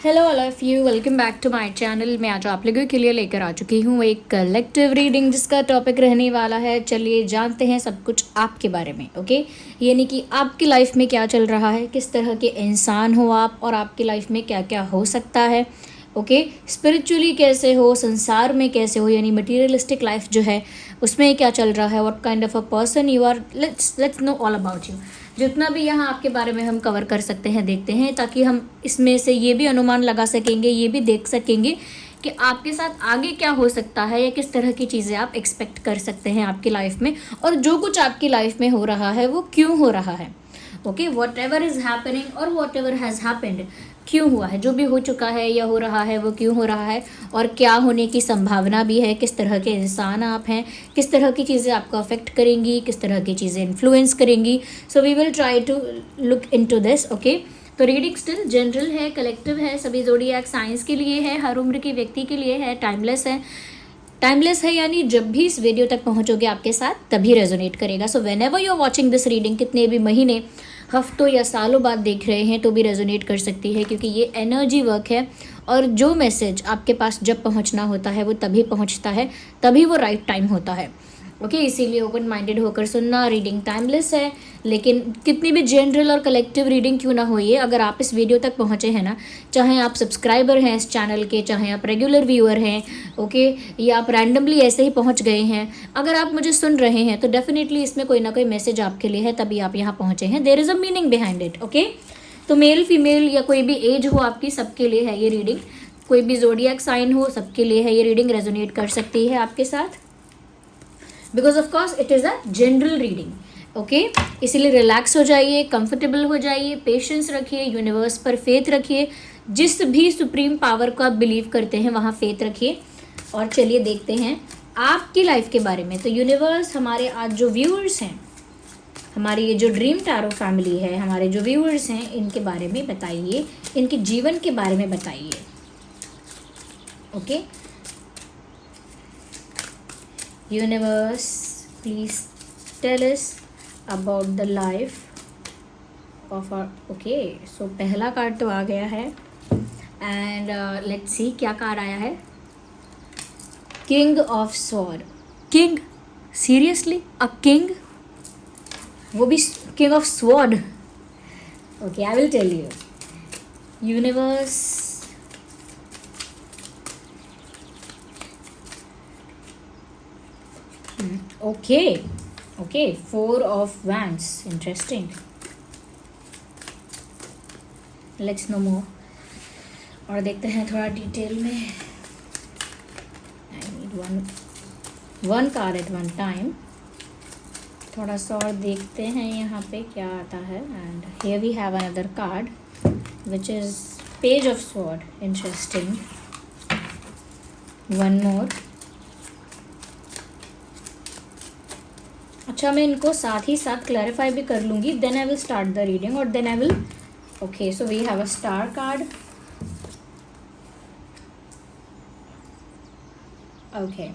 Hello all of you, welcome back to my channel. मैं आज आप लोगों के लिए लेकर आ चुकी हूँ एक कलेक्टिव रीडिंग जिसका टॉपिक रहने वाला है, चलिए जानते हैं सब कुछ आपके बारे में। ओके, यानी कि आपकी लाइफ में क्या चल रहा है, किस तरह के इंसान हो आप और आपकी लाइफ में क्या क्या हो सकता है। ओके, स्पिरिचुअली कैसे हो, संसार में कैसे हो, यानी मटीरियलिस्टिक लाइफ जो है उसमें क्या चल रहा है, what kind of a person you are. Let's know all about you. जितना भी यहाँ आपके बारे में हम कवर कर सकते हैं देखते हैं, ताकि हम इसमें से ये भी अनुमान लगा सकेंगे, ये भी देख सकेंगे कि आपके साथ आगे क्या हो सकता है या किस तरह की चीज़ें आप एक्सपेक्ट कर सकते हैं आपकी लाइफ में, और जो कुछ आपकी लाइफ में हो रहा है वो क्यों हो रहा है। Okay, what ever is happening और वॉट एवर हैज़ हैपेंड, क्यों हुआ है, जो भी हो चुका है या हो रहा है वो क्यों हो रहा है, और क्या होने की संभावना भी है, किस तरह के इंसान आप हैं, किस तरह की चीज़ें आपको अफेक्ट करेंगी, किस तरह की चीज़ें इन्फ्लुएंस करेंगी। So we will try to look into this. Okay, तो रीडिंग स्टिल जनरल है, कलेक्टिव है, सभी ज़ोडिएक साइंस के लिए है, हर उम्र के व्यक्ति के लिए है, टाइमलेस है यानी जब भी इस वीडियो तक पहुंचोगे आपके साथ तभी रेजोनेट करेगा। So whenever you are watching this reading, कितने भी महीने, हफ्तों या सालों बाद देख रहे हैं तो भी रेजोनेट कर सकती है, क्योंकि ये एनर्जी वर्क है और जो मैसेज आपके पास जब पहुंचना होता है वो तभी पहुंचता है, तभी वो राइट टाइम होता है। ओके, इसीलिए ओपन माइंडेड होकर सुनना। रीडिंग टाइमलेस है, लेकिन कितनी भी जनरल और कलेक्टिव रीडिंग क्यों ना हो, ये अगर आप इस वीडियो तक पहुँचे हैं ना, चाहे आप सब्सक्राइबर हैं इस चैनल के, चाहे आप रेगुलर व्यूअर हैं, ओके, या आप रैंडमली ऐसे ही पहुँच गए हैं, अगर आप मुझे सुन रहे हैं तो डेफिनेटली इसमें कोई ना कोई मैसेज आपके लिए है, तभी आप यहाँ पहुँचे हैं। There is a meaning behind it. Okay, तो मेल फीमेल या कोई भी एज हो आपकी, सबके लिए है ये रीडिंग। कोई भी ज़ोडिएक साइन हो, सबके लिए है ये रीडिंग, रेजोनेट कर सकती है आपके साथ, because of course it is a general reading. Okay, इसीलिए रिलैक्स हो जाइए, कंफर्टेबल हो जाइए, पेशेंस रखिए, यूनिवर्स पर फेथ रखिए, जिस भी सुप्रीम पावर को आप बिलीव करते हैं वहाँ फेथ रखिए। और चलिए देखते हैं आपकी लाइफ के बारे में। तो यूनिवर्स, हमारे आज जो व्यूअर्स हैं, हमारी ये जो ड्रीम टैरो फैमिली है, हमारे जो व्यूअर्स हैं, इनके बारे में बताइए, इनके जीवन के बारे में बताइए। Okay, universe, please tell us about the life of our। okay, so पहला कार्ड तो आ गया है एंड लेट्स सी क्या कार्ड आया है। King of sword. King, seriously a king, वो भी king of sword. Okay, I will tell you. Universe, okay, four of wands, interesting, let's know more। और देखते हैं थोड़ा डिटेल में। I need one card at one time। थोड़ा सा और देखते हैं यहाँ पे क्या आता है। And here we have another card which is page of sword, interesting। one more। अच्छा, मैं इनको साथ ही साथ क्लैरिफाई भी कर लूँगी, then I will start the reading और then I will. Okay, so we have a star card. Okay,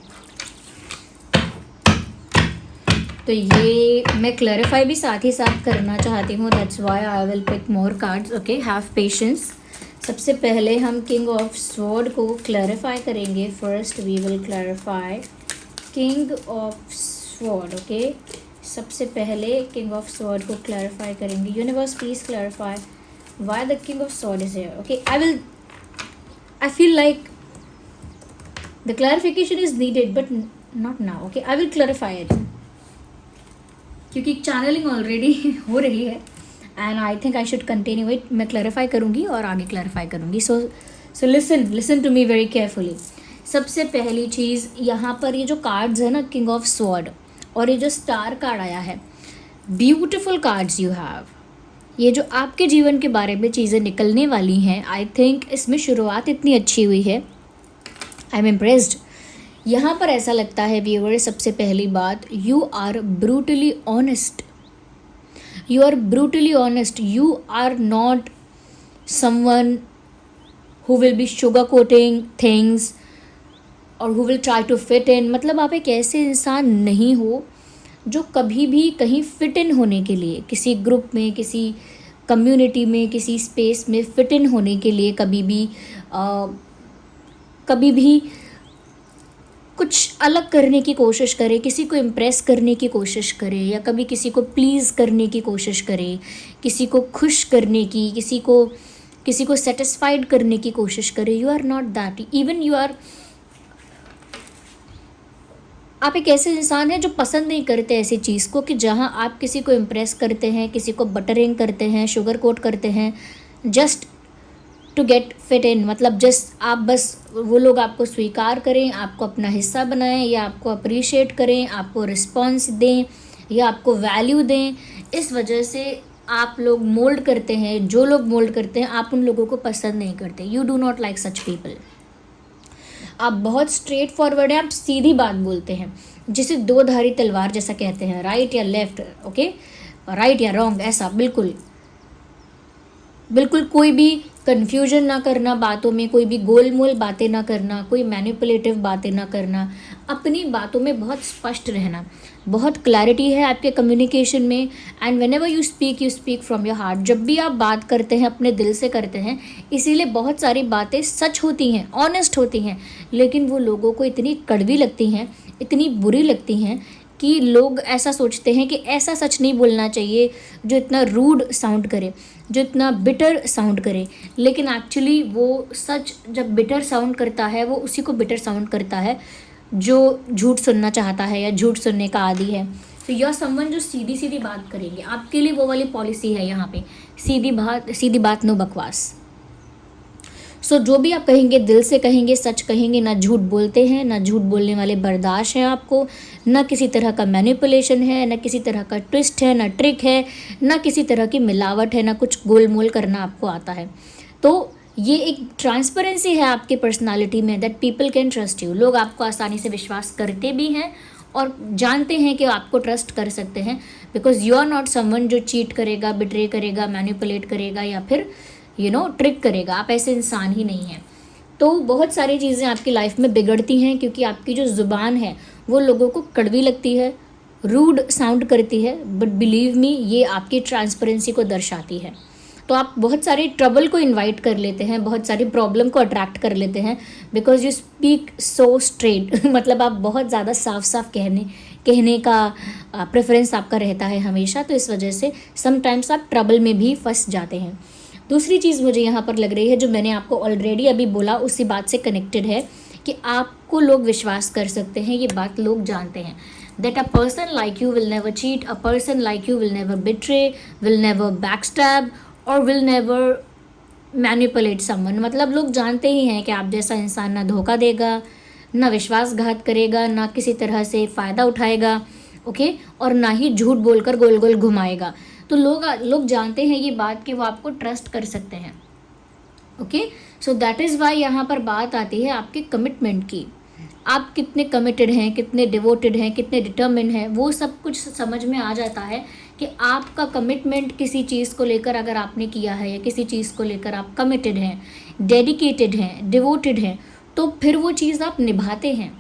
तो ये मैं क्लैरिफाई भी साथ ही साथ करना चाहती हूँ, that's why I will pick more cards. Okay, have patience. सबसे पहले हम किंग ऑफ स्वॉर्ड को क्लैरिफाई करेंगे। First we will clarify king of sword. Okay, सबसे पहले किंग ऑफ स्वॉर्ड को क्लैरिफाई करेंगे। Universe, please clarify why the king of sword is here. Okay, I feel like the clarification is needed but not now. Okay, I will clarify it, क्योंकि channelling already हो रही है and I think I should continue it. मैं clarify करूँगी और आगे clarify करूँगी। So listen to me very carefully. सबसे पहली चीज़, यहाँ पर ये जो कार्ड्स है ना, किंग ऑफ स्वॉर्ड और ये जो स्टार कार्ड आया है, ब्यूटिफुल कार्ड्स यू हैव। ये जो आपके जीवन के बारे में चीज़ें निकलने वाली हैं, आई थिंक इसमें शुरुआत इतनी अच्छी हुई है, आई एम इम्प्रेस्ड। यहाँ पर ऐसा लगता है व्यूअर, सबसे पहली बात, you are brutally honest. You are brutally honest, you are not someone who will be sugar coating things और who will try to fit in. मतलब आप एक ऐसे इंसान नहीं हो जो कभी भी कहीं फिट इन होने के लिए, किसी ग्रुप में, किसी कम्युनिटी में, किसी स्पेस में फिट इन होने के लिए कभी भी कुछ अलग करने की कोशिश करे, किसी को इम्प्रेस करने की कोशिश करे, या कभी किसी को प्लीज़ करने की कोशिश करे, किसी को खुश करने की, किसी को सेटिस्फाइड करने की कोशिश करे, you are not that. Even आप एक ऐसे इंसान हैं जो पसंद नहीं करते ऐसी चीज़ को कि जहाँ आप किसी को इम्प्रेस करते हैं, किसी को बटरिंग करते हैं, शुगर कोट करते हैं, just to get fit in. मतलब आप बस वो लोग आपको स्वीकार करें, आपको अपना हिस्सा बनाएं, या आपको अप्रिशिएट करें, आपको रिस्पॉन्स दें, या आपको वैल्यू दें। इस वजह से आप लोग मोल्ड करते हैं, जो लोग मोल्ड करते हैं, आप उन लोगों को पसंद नहीं करते। You do not like such people. आप बहुत स्ट्रेट फॉरवर्ड हैं, आप सीधी बात बोलते हैं, जिसे दो धारी तलवार जैसा कहते हैं, राइट या लेफ्ट, ओके, राइट या रॉन्ग, ऐसा बिल्कुल कोई भी कन्फ्यूजन ना करना बातों में, कोई भी गोलमोल बातें ना करना, कोई मैनिपुलेटिव बातें ना करना, अपनी बातों में बहुत स्पष्ट रहना। बहुत क्लैरिटी है आपके कम्युनिकेशन में, and whenever you speak from your heart. जब भी आप बात करते हैं अपने दिल से करते हैं, इसीलिए बहुत सारी बातें सच होती हैं, ऑनेस्ट होती हैं, लेकिन वो लोगों को इतनी कड़वी लगती हैं, इतनी बुरी लगती हैं कि लोग ऐसा सोचते हैं कि ऐसा सच नहीं बोलना चाहिए जो इतना रूड साउंड करे, जो इतना बिटर साउंड करे। लेकिन एक्चुअली वो सच जब बिटर साउंड करता है, वो उसी को बिटर साउंड करता है जो झूठ सुनना चाहता है या झूठ सुनने का आदी है। तो यह समवन जो सीधी सीधी बात करेंगे, आपके लिए वो वाली पॉलिसी है यहाँ पे, सीधी बात नो बकवास। सो जो भी आप कहेंगे दिल से कहेंगे, सच कहेंगे, ना झूठ बोलते हैं, ना झूठ बोलने वाले बर्दाश्त हैं आपको, ना किसी तरह का मैनिपुलेशन है, ना किसी तरह का ट्विस्ट है, ना ट्रिक है, ना किसी तरह की मिलावट है, ना कुछ गोलमोल करना आपको आता है। तो ये एक ट्रांसपेरेंसी है आपकी पर्सनालिटी में, that people can trust you. लोग आपको आसानी से विश्वास करते भी हैं और जानते हैं कि आपको ट्रस्ट कर सकते हैं, because you are not someone जो चीट करेगा, बिट्रे करेगा, मैनिपुलेट करेगा या फिर ट्रिक करेगा। आप ऐसे इंसान ही नहीं हैं। तो बहुत सारी चीज़ें आपकी लाइफ में बिगड़ती हैं क्योंकि आपकी जो ज़ुबान है वो लोगों को कड़वी लगती है, रूड साउंड करती है, बट बिलीव मी ये आपकी ट्रांसपेरेंसी को दर्शाती है। तो आप बहुत सारे ट्रबल को इनवाइट कर लेते हैं, बहुत सारी प्रॉब्लम को अट्रैक्ट कर लेते हैं, because you speak so straight. मतलब आप बहुत ज़्यादा साफ कहने का प्रेफरेंस आपका रहता है हमेशा, तो इस वजह से समटाइम्स आप ट्रबल में भी फंस जाते हैं। दूसरी चीज़ मुझे यहाँ पर लग रही है, जो मैंने आपको ऑलरेडी अभी बोला उसी बात से कनेक्टेड है, कि आपको लोग विश्वास कर सकते हैं, ये बात लोग जानते हैं, that a person like you will never cheat, a person like you will never betray, will never backstab और विल नेवर मैनिपुलेट समवन। मतलब लोग जानते ही हैं कि आप जैसा इंसान ना धोखा देगा, ना विश्वासघात करेगा, ना किसी तरह से फ़ायदा उठाएगा, ओके, और ना ही झूठ बोलकर गोल गोल घुमाएगा। तो लोग जानते हैं ये बात कि वो आपको ट्रस्ट कर सकते हैं, okay. So that is why यहाँ पर बात आती है आपके कमिटमेंट की। आप कितने कमिटेड हैं, कितने डिवोटेड हैं, कितने डिटर्मिन हैं, वो सब कुछ समझ में आ जाता है कि आपका कमिटमेंट किसी चीज़ को लेकर अगर आपने किया है, या किसी चीज़ को लेकर आप कमिटेड हैं, डेडिकेटेड हैं, डिवोटेड हैं, तो फिर वो चीज़ आप निभाते हैं,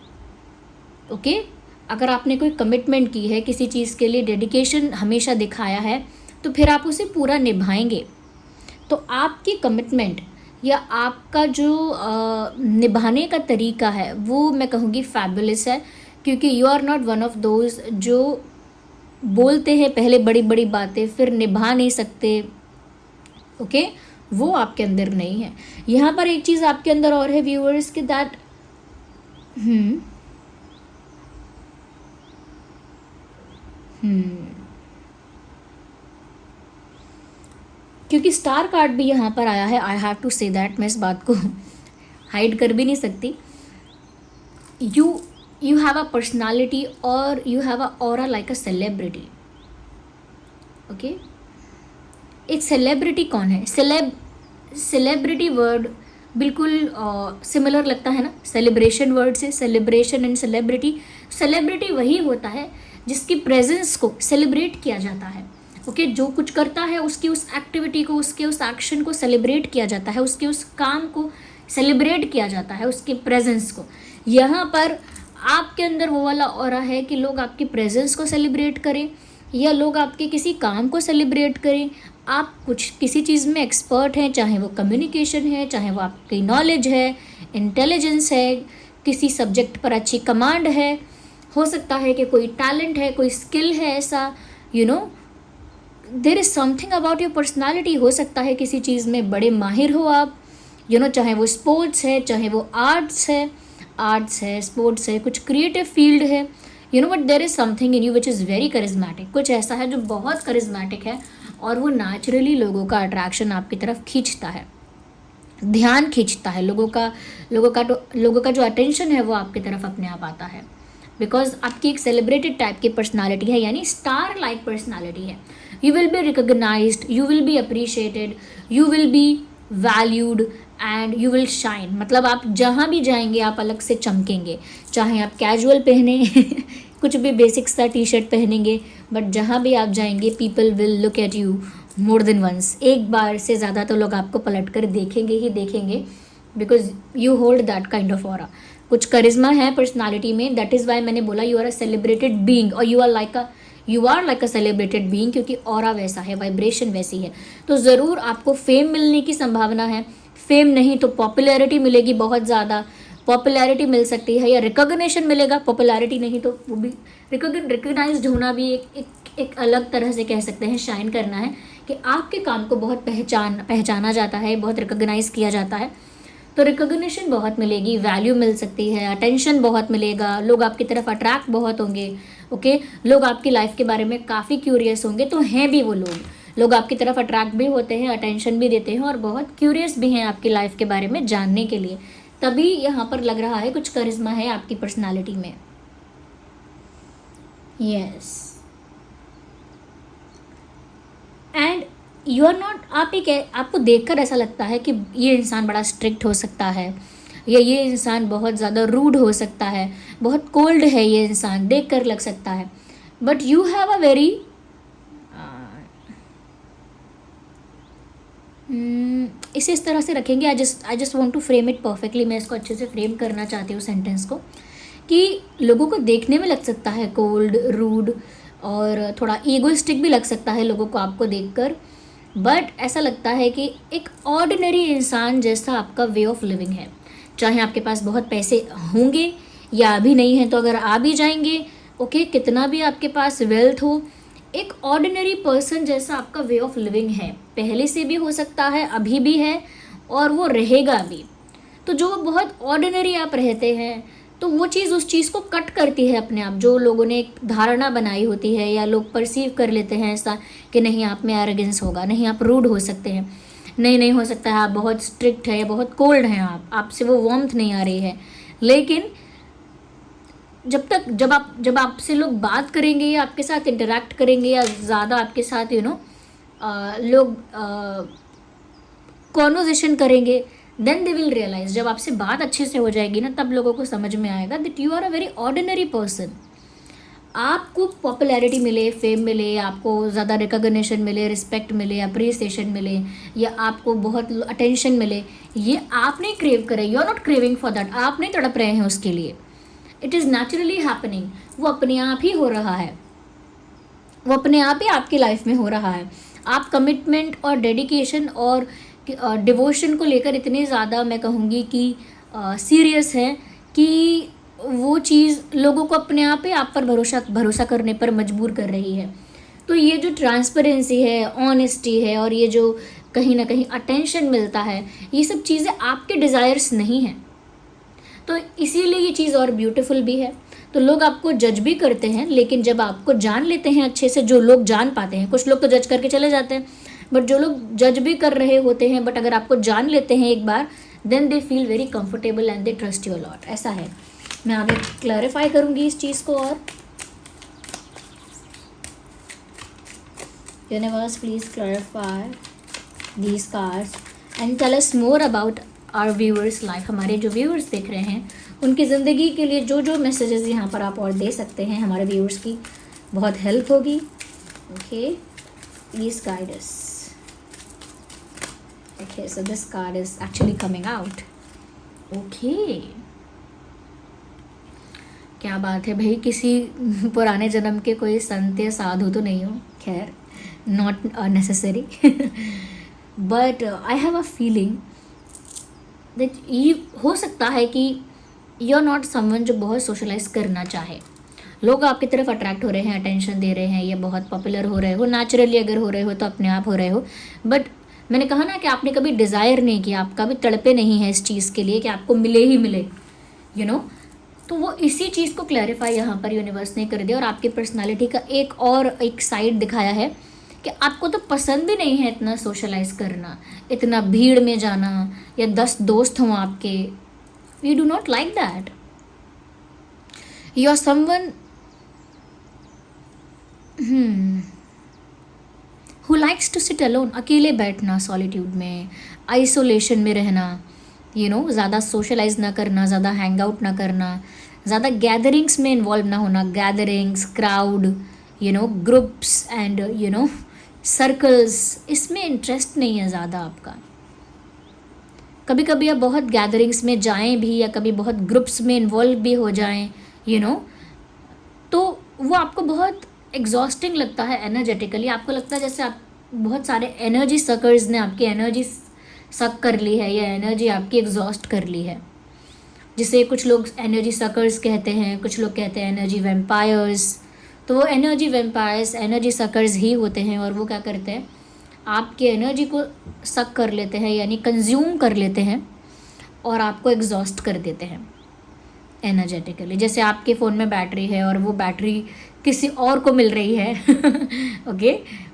ओके। अगर आपने कोई कमिटमेंट की है, किसी चीज़ के लिए डेडिकेशन हमेशा दिखाया है, तो फिर आप उसे पूरा निभाएंगे। तो आपकी कमिटमेंट या आपका जो निभाने का तरीका है वो मैं कहूँगी फैबुलस है, क्योंकि you are not one of those जो बोलते हैं पहले बड़ी बड़ी बातें फिर निभा नहीं सकते, ओके। वो आपके अंदर नहीं है। यहाँ पर एक चीज़ आपके अंदर और है व्यूअर्स कि दैट क्योंकि स्टार कार्ड भी यहाँ पर आया है, I have to say that, मैं इस बात को हाइड कर भी नहीं सकती। यू हैव अ पर्सनालिटी और you have a aura like a celebrity, okay. एक सेलिब्रिटी कौन है? सेलिब्रिटी वर्ड बिल्कुल सिमिलर लगता है ना सेलिब्रेशन वर्ड से, सेलिब्रेशन एंड सेलिब्रिटी। सेलिब्रिटी वही होता है जिसकी प्रेजेंस को सेलिब्रेट किया जाता है, ओके। जो कुछ करता है उसकी उस एक्टिविटी को, उसके उस एक्शन को सेलिब्रेट किया जाता है, उसके उस काम को सेलिब्रेट किया जाता है, उसके प्रेजेंस को। यहाँ पर आपके अंदर वो वाला ऑरा है कि लोग आपकी प्रेजेंस को सेलिब्रेट करें, या लोग आपके किसी काम को सेलिब्रेट करें। आप कुछ किसी चीज़ में एक्सपर्ट हैं, चाहे वो कम्युनिकेशन है, चाहे वो आपकी नॉलेज है, इंटेलिजेंस है, किसी सब्जेक्ट पर अच्छी कमांड है, हो सकता है कि कोई टैलेंट है, कोई स्किल है, ऐसा there is something about your personality. हो सकता है किसी चीज़ में बड़े माहिर हो आप, चाहे वो स्पोर्ट्स है, चाहे वो आर्ट्स है, स्पोर्ट्स है, कुछ क्रिएटिव फील्ड है, but there is something in you which is very charismatic. कुछ ऐसा है जो बहुत करिज्मेटिक है और वो नेचुरली लोगों का अट्रैक्शन आपकी तरफ खींचता है, ध्यान खींचता है लोगों का जो अटेंशन है वो आपकी तरफ अपने आप आता है, बिकॉज आपकी एक सेलिब्रेटेड टाइप की पर्सनालिटी है, यानी स्टार लाइक पर्सनालिटी है। You will be recognised, you will be appreciated, you will be valued and you will shine. मतलब आप जहाँ भी जाएंगे आप अलग से चमकेंगे, चाहे आप कैजुअल पहने कुछ भी बेसिक सा टी शर्ट पहनेंगे, बट जहाँ भी आप जाएंगे people will look at you more than once. एक बार से ज़्यादा तो लोग आपको पलट कर देखेंगे ही देखेंगे, because you hold that kind of aura. कुछ करिश्मा है पर्सनालिटी में, दैट इज़ वाई मैंने बोला you are a celebrated being, और you are like a celebrated being, क्योंकि ऑरा वैसा है, वाइब्रेशन वैसी है। तो ज़रूर आपको फेम मिलने की संभावना है। फेम नहीं तो पॉपुलैरिटी मिलेगी, बहुत ज़्यादा पॉपुलैरिटी मिल सकती है, या रिकॉग्निशन मिलेगा। पॉपुलैरिटी नहीं तो वो भी रिकॉग्नाइज्ड होना भी एक अलग तरह से कह सकते हैं, शाइन करना है कि आपके काम को बहुत पहचाना जाता है, बहुत रिकॉग्नाइज किया जाता है। तो रिकॉग्निशन बहुत मिलेगी, वैल्यू मिल सकती है, अटेंशन बहुत मिलेगा, लोग आपकी तरफ अट्रैक्ट बहुत होंगे। ओके, लोग आपकी लाइफ के बारे में काफ़ी क्यूरियस होंगे, तो हैं भी वो लोग आपकी तरफ अट्रैक्ट भी होते हैं, अटेंशन भी देते हैं और बहुत क्यूरियस भी हैं आपकी लाइफ के बारे में जानने के लिए। तभी यहाँ पर लग रहा है कुछ करिश्मा है आपकी पर्सनालिटी में। Yes, and you are not, आपको देखकर ऐसा लगता है कि ये इंसान बड़ा स्ट्रिक्ट हो सकता है, या ये इंसान बहुत ज़्यादा रूड हो सकता है, बहुत कोल्ड है ये इंसान, देख कर लग सकता है, but you have a very इस तरह से रखेंगे। I just want to frame it perfectly. मैं इसको अच्छे से फ्रेम करना चाहती हूँ सेंटेंस को, कि लोगों को देखने में लग सकता है कोल्ड, रूड और थोड़ा ईगोइस्टिक भी लग सकता है लोगों को आपको देखकर, बट ऐसा लगता है कि एक ऑर्डिनरी इंसान जैसा आपका वे ऑफ लिविंग है। चाहे आपके पास बहुत पैसे होंगे या अभी नहीं है, तो अगर आ भी जाएंगे, ओके, कितना भी आपके पास वेल्थ हो, एक ऑर्डिनरी पर्सन जैसा आपका वे ऑफ लिविंग है, पहले से भी हो सकता है, अभी भी है और वो रहेगा भी। तो जो बहुत ऑर्डिनरी आप रहते हैं, तो वो चीज़ उस चीज़ को कट करती है अपने आप। जो लोगों ने एक धारणा बनाई होती है या लोग परसीव कर लेते हैं ऐसा कि नहीं आप में एरोगेंस होगा, नहीं आप रूड हो सकते हैं, नहीं हो सकता है आप बहुत स्ट्रिक्ट है या बहुत कोल्ड हैं, आपसे वो वार्मथ नहीं आ रही है। लेकिन जब आपसे लोग बात करेंगे या आपके साथ इंटरेक्ट करेंगे या ज़्यादा आपके साथ लोग कॉन्वर्जेशन करेंगे, देन दे विल रियलाइज, जब आपसे बात अच्छे से हो जाएगी ना, तब लोगों को समझ में आएगा that you are a very ordinary person. आपको पॉपुलैरिटी मिले, फेम मिले, आपको ज़्यादा रिकॉग्निशन मिले, रिस्पेक्ट मिले, अप्रिसिएशन मिले, या आपको बहुत अटेंशन मिले, ये आप नहीं क्रेव करें, you are not craving for that, आप नहीं तड़प रहे हैं उसके लिए। इट इज़ नेचुरली हैपनिंग, वो अपने आप ही हो रहा है, वो अपने आप ही आपकी लाइफ में हो रहा है। आप कमिटमेंट और डेडिकेशन और डिवोशन को लेकर इतने ज़्यादा, मैं कहूँगी कि सीरियस हैं कि वो चीज़ लोगों को अपने आप ही आप पर भरोसा करने पर मजबूर कर रही है। तो ये जो ट्रांसपेरेंसी है, ऑनेस्टी है, और ये जो कहीं ना कहीं अटेंशन मिलता है, ये सब चीज़ें आपके डिज़ायर्स नहीं हैं, तो इसीलिए ये चीज़ और ब्यूटीफुल भी है। तो लोग आपको जज भी करते हैं, लेकिन जब आपको जान लेते हैं अच्छे से, जो लोग जान पाते हैं, कुछ लोग तो जज करके चले जाते हैं, बट जो लोग जज भी कर रहे होते हैं, बट अगर आपको जान लेते हैं एक बार, then they feel very comfortable and they trust you a lot. ऐसा है। मैं आगे क्लैरिफाई करूँगी इस चीज़ को। और universe please clarify these cards and tell us more about our viewers life. हमारे जो व्यूअर्स देख रहे हैं उनकी ज़िंदगी के लिए जो जो मैसेजेस यहाँ पर आप और दे सकते हैं, हमारे व्यूअर्स की बहुत हेल्प होगी। Okay, please guide us. Okay, so this card is actually coming out. Okay. क्या बात है भाई, किसी पुराने जन्म के कोई संत या साधु तो नहीं हो, खैर not necessary. But I have a feeling that ये हो सकता है कि यू आर नॉट समवन जो बहुत सोशलाइज करना चाहे। लोग आपकी तरफ अट्रैक्ट हो रहे हैं, अटेंशन दे रहे हैं, या बहुत पॉपुलर हो रहे हो, नेचुरली अगर हो रहे हो तो अपने आप हो रहे हो। बट मैंने कहा ना कि आपने कभी डिज़ायर नहीं किया, आपका भी तड़पे नहीं है इस चीज़ के लिए कि आपको मिले ही मिले, यू नो। तो वो इसी चीज़ को क्लैरिफाई यहाँ पर यूनिवर्स ने कर दिया और आपकी पर्सनालिटी का एक साइड दिखाया है कि आपको तो पसंद भी नहीं है इतना सोशलाइज करना, इतना भीड़ में जाना, या 10 दोस्त हों आपके। You do not like that. You are someone who likes to sit alone, अकेले बैठना, सॉलिट्यूड में, आइसोलेशन में रहना, यू नो, ज़्यादा सोशलाइज ना करना, ज़्यादा हैंग आउट ना करना, ज़्यादा गैदरिंग्स में इन्वॉल्व ना होना, gatherings, crowd, you know, groups and you know circles, इसमें इंटरेस्ट नहीं है ज़्यादा आपका। कभी कभी आप बहुत गैदरिंग्स में जाएं भी, या कभी बहुत ग्रुप्स में इन्वॉल्व भी हो जाएं, यू नो, तो वो आपको बहुत एग्जॉस्टिंग लगता है एनर्जेटिकली। आपको लगता है जैसे आप बहुत सारे एनर्जी सकर्स ने आपकी एनर्जी सक कर ली है, या एनर्जी आपकी एग्जॉस्ट कर ली है, जिसे कुछ लोग एनर्जी सकर्स कहते हैं, कुछ लोग कहते हैं एनर्जी वेम्पायर्स। तो वो एनर्जी वेम्पायर्स, एनर्जी सकर्स ही होते हैं, और वो क्या करते हैं, आपकी एनर्जी को सक कर लेते हैं, यानी कंज्यूम कर लेते हैं, और आपको एग्जॉस्ट कर देते हैं एनर्जेटिकली। जैसे आपके फ़ोन में बैटरी है और वो बैटरी किसी और को मिल रही है ओके,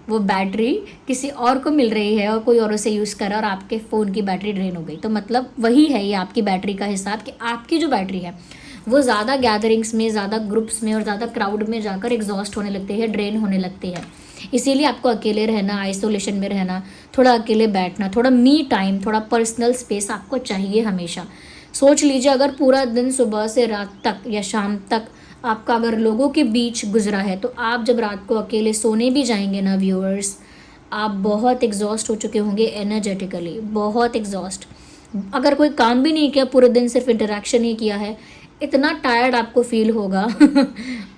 वो बैटरी किसी और को मिल रही है और कोई और उसे यूज़ कर रहा है, और आपके फ़ोन की बैटरी ड्रेन हो गई। तो मतलब वही है ये आपकी बैटरी का हिसाब, कि आपकी जो बैटरी है वो ज़्यादा गैदरिंग्स में, ज़्यादा ग्रुप्स में और ज़्यादा क्राउड में जाकर एग्जॉस्ट होने लगती है, ड्रेन होने लगती है। इसीलिए आपको अकेले रहना, आइसोलेशन में रहना, थोड़ा अकेले बैठना, थोड़ा मी टाइम, थोड़ा पर्सनल स्पेस आपको चाहिए हमेशा। सोच लीजिए, अगर पूरा दिन सुबह से रात तक या शाम तक आपका अगर लोगों के बीच गुजरा है, तो आप जब रात को अकेले सोने भी जाएंगे ना व्यूअर्स, आप बहुत एग्जॉस्ट हो चुके होंगे एनर्जेटिकली, बहुत एग्जॉस्ट। अगर कोई काम भी नहीं किया पूरे दिन, सिर्फ इंटरेक्शन ही किया है, इतना टायर्ड आपको फील होगा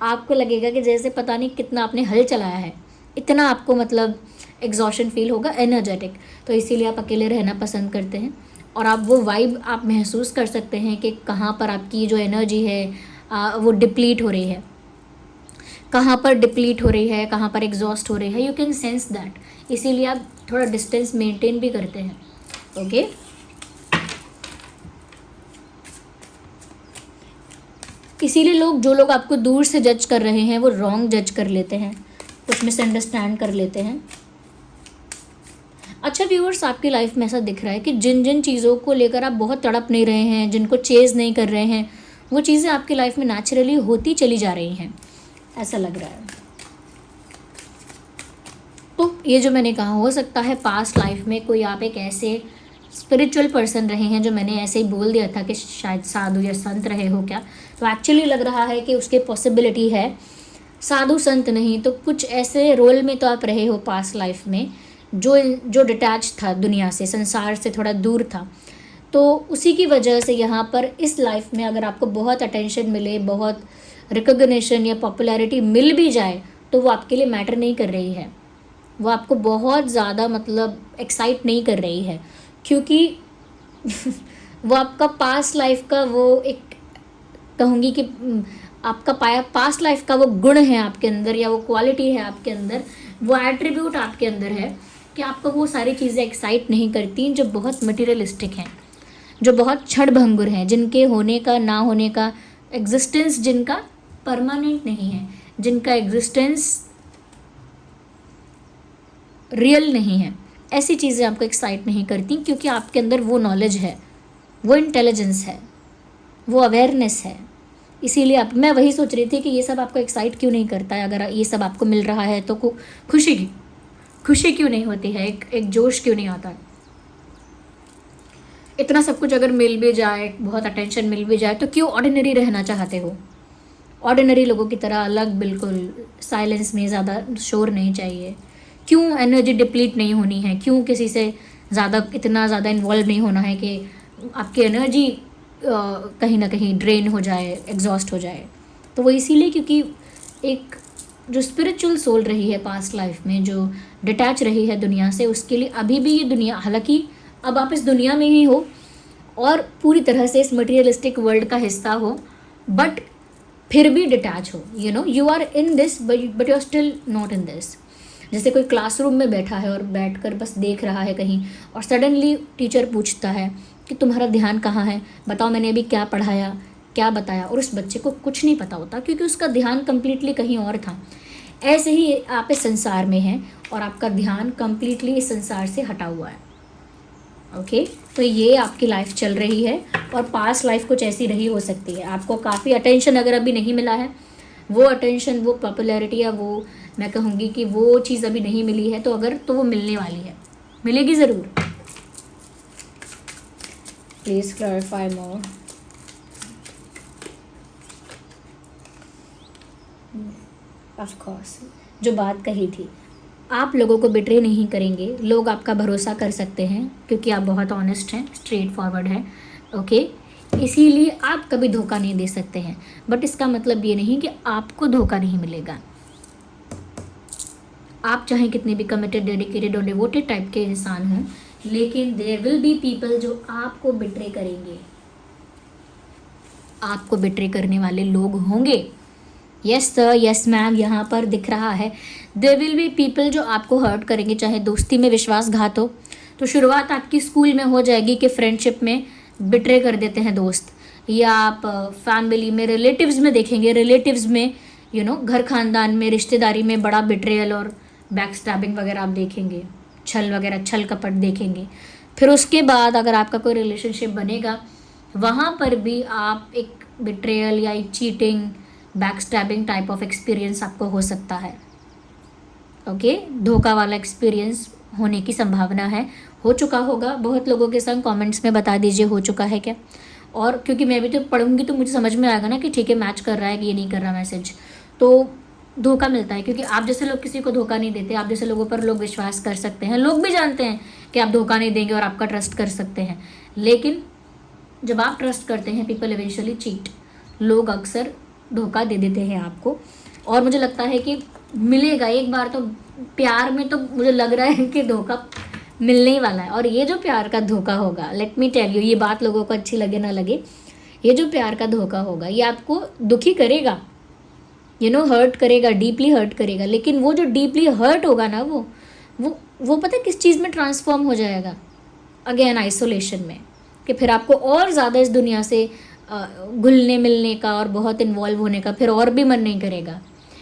आपको लगेगा कि जैसे पता नहीं कितना आपने हल चलाया है, इतना आपको मतलब एग्जॉशन फील होगा, एनर्जेटिक। तो इसीलिए आप अकेले रहना पसंद करते हैं, और आप वो वाइब आप महसूस कर सकते हैं कि कहाँ पर आपकी जो एनर्जी है वो डिप्लीट हो रही है, कहाँ पर डिप्लीट हो रही है, कहाँ पर एग्जॉस्ट हो रही है। You can sense that. इसीलिए आप थोड़ा डिस्टेंस मेंटेन भी करते हैं। ओके, इसीलिए जो लोग आपको दूर से जज कर रहे हैं वो रॉन्ग जज कर लेते हैं, कुछ मिसअंडरस्टैंड कर लेते हैं। अच्छा व्यूअर्स, आपकी लाइफ में ऐसा दिख रहा है कि जिन जिन चीज़ों को लेकर आप बहुत तड़प नहीं रहे हैं, जिनको चेज़ नहीं कर रहे हैं, वो चीज़ें आपकी लाइफ में नेचुरली होती चली जा रही हैं, ऐसा लग रहा है। तो ये जो मैंने कहा, हो सकता है पास्ट लाइफ में कोई आप एक ऐसे स्पिरिचुअल पर्सन रहे हैं, जो मैंने ऐसे ही बोल दिया था कि शायद साधु या संत रहे हो क्या, तो एक्चुअली लग रहा है कि उसके पॉसिबिलिटी है। साधु संत नहीं तो कुछ ऐसे रोल में तो आप रहे हो पास्ट लाइफ में, जो डिटैच था दुनिया से, संसार से थोड़ा दूर था। तो उसी की वजह से यहाँ पर इस लाइफ में अगर आपको बहुत अटेंशन मिले, बहुत रिकॉग्निशन या पॉपुलैरिटी मिल भी जाए, तो वो आपके लिए मैटर नहीं कर रही है, वो आपको बहुत ज़्यादा मतलब एक्साइट नहीं कर रही है, क्योंकि वो आपका पास्ट लाइफ का वो एक, कहूँगी कि आपका पास्ट लाइफ का वो गुण है आपके अंदर, या वो क्वालिटी है आपके अंदर, वो एट्रीब्यूट आपके अंदर है कि आपको वो सारी चीज़ें एक्साइट नहीं करती जो बहुत मटीरियलिस्टिक हैं, जो बहुत क्षणभंगुर हैं, जिनके होने का ना होने का एग्जिस्टेंस जिनका परमानेंट नहीं है, जिनका एग्जिस्टेंस रियल नहीं है। ऐसी चीज़ें आपको एक्साइट नहीं करती, क्योंकि आपके अंदर वो नॉलेज है, वो इंटेलिजेंस है, वो अवेयरनेस है। इसीलिए मैं वही सोच रही थी कि ये सब आपको एक्साइट क्यों नहीं करता है। अगर ये सब आपको मिल रहा है तो खुशी क्यों नहीं होती है, एक जोश क्यों नहीं आता है। इतना सब कुछ अगर मिल भी जाए, बहुत अटेंशन मिल भी जाए, तो क्यों ऑर्डिनरी रहना चाहते हो? ऑर्डिनरी लोगों की तरह अलग, बिल्कुल साइलेंस में, ज़्यादा शोर नहीं चाहिए। क्यों एनर्जी डिप्लीट नहीं होनी है? क्यों किसी से इतना ज़्यादा इन्वॉल्व नहीं होना है कि आपकी एनर्जी कहीं ना कहीं ड्रेन हो जाए, एग्जॉस्ट हो जाए? तो वो इसीलिए क्योंकि एक जो स्पिरिचुअल सोल रही है पास्ट लाइफ में, जो डिटैच रही है दुनिया से, उसके लिए अभी भी ये दुनिया, हालांकि अब आप इस दुनिया में ही हो और पूरी तरह से इस मटेरियलिस्टिक वर्ल्ड का हिस्सा हो, बट फिर भी डिटैच हो, you are in this but you are still not in this. जैसे कोई क्लासरूम में बैठा है और बैठकर बस देख रहा है कहीं, और सडनली टीचर पूछता है कि तुम्हारा ध्यान कहाँ है, बताओ मैंने अभी क्या पढ़ाया, क्या बताया, और उस बच्चे को कुछ नहीं पता होता क्योंकि उसका ध्यान कम्प्लीटली कहीं और था। ऐसे ही आप इस संसार में हैं और आपका ध्यान कम्प्लीटली इस संसार से हटा हुआ है। ओके, तो ये आपकी लाइफ चल रही है और पास्ट लाइफ कुछ ऐसी रही हो सकती है। आपको काफ़ी अटेंशन अगर अभी नहीं मिला है, वो अटेंशन, वो पॉपुलैरिटी, या वो मैं कहूँगी कि वो चीज़ अभी नहीं मिली है, तो वो मिलने वाली है, मिलेगी ज़रूर। Please clarify more. Of course, जो बात कही थी, आप लोगों को बिट्रे नहीं करेंगे, लोग आपका भरोसा कर सकते हैं क्योंकि आप बहुत ऑनेस्ट हैं, स्ट्रेट फॉरवर्ड हैं। ओके, इसीलिए आप कभी धोखा नहीं दे सकते हैं, बट इसका मतलब ये नहीं कि आपको धोखा नहीं मिलेगा। आप चाहे कितने भी कमिटेड, डेडिकेटेड और डिवोटेड टाइप के इंसान हों, लेकिन देयर विल बी पीपल जो आपको बिट्रे करेंगे। आपको बिट्रे करने वाले लोग होंगे। यस सर, यस मैम, यहाँ पर दिख रहा है। देयर विल बी पीपल जो आपको हर्ट करेंगे, चाहे दोस्ती में विश्वासघात हो। तो शुरुआत आपकी स्कूल में हो जाएगी कि फ्रेंडशिप में बिट्रे कर देते हैं दोस्त, या आप फैमिली में, रिलेटिव्स में देखेंगे, रिलेटिव्स में घर खानदान में, रिश्तेदारी में बड़ा बिट्रेयल और बैक स्टैबिंग वगैरह आप देखेंगे, छल वगैरह, छल कपट देखेंगे। फिर उसके बाद अगर आपका कोई रिलेशनशिप बनेगा, वहाँ पर भी आप एक बिट्रेयल या एक cheating, back stabbing type of experience आपको हो सकता है। ओके, धोखा वाला एक्सपीरियंस होने की संभावना है, हो चुका होगा बहुत लोगों के संग। कमेंट्स में बता दीजिए हो चुका है क्या, और क्योंकि मैं भी तो पढ़ूंगी तो मुझे समझ में आएगा ना कि ठीक है मैच कर रहा है कि ये नहीं कर रहा मैसेज। तो धोखा मिलता है क्योंकि आप जैसे लोग किसी को धोखा नहीं देते, आप जैसे लोगों पर लोग विश्वास कर सकते हैं, लोग भी जानते हैं कि आप धोखा नहीं देंगे और आपका ट्रस्ट कर सकते हैं। लेकिन जब आप ट्रस्ट करते हैं, पीपल इवेंचुअली चीट, लोग अक्सर धोखा दे देते हैं आपको। और मुझे लगता है कि मिलेगा एक बार तो, प्यार में तो मुझे लग रहा है कि धोखा मिलने ही वाला है। और ये जो प्यार का धोखा होगा, लेट मी टेल यू, ये बात लोगों को अच्छी लगे ना लगे, ये जो प्यार का धोखा होगा ये आपको दुखी करेगा, हर्ट करेगा, डीपली हर्ट करेगा। लेकिन वो जो डीपली हर्ट होगा ना, वो पता है किस चीज़ में ट्रांसफॉर्म हो जाएगा? अगेन आइसोलेशन में, कि फिर आपको और ज़्यादा इस दुनिया से घुलने मिलने का और बहुत इन्वॉल्व होने का फिर और भी मन नहीं करेगा।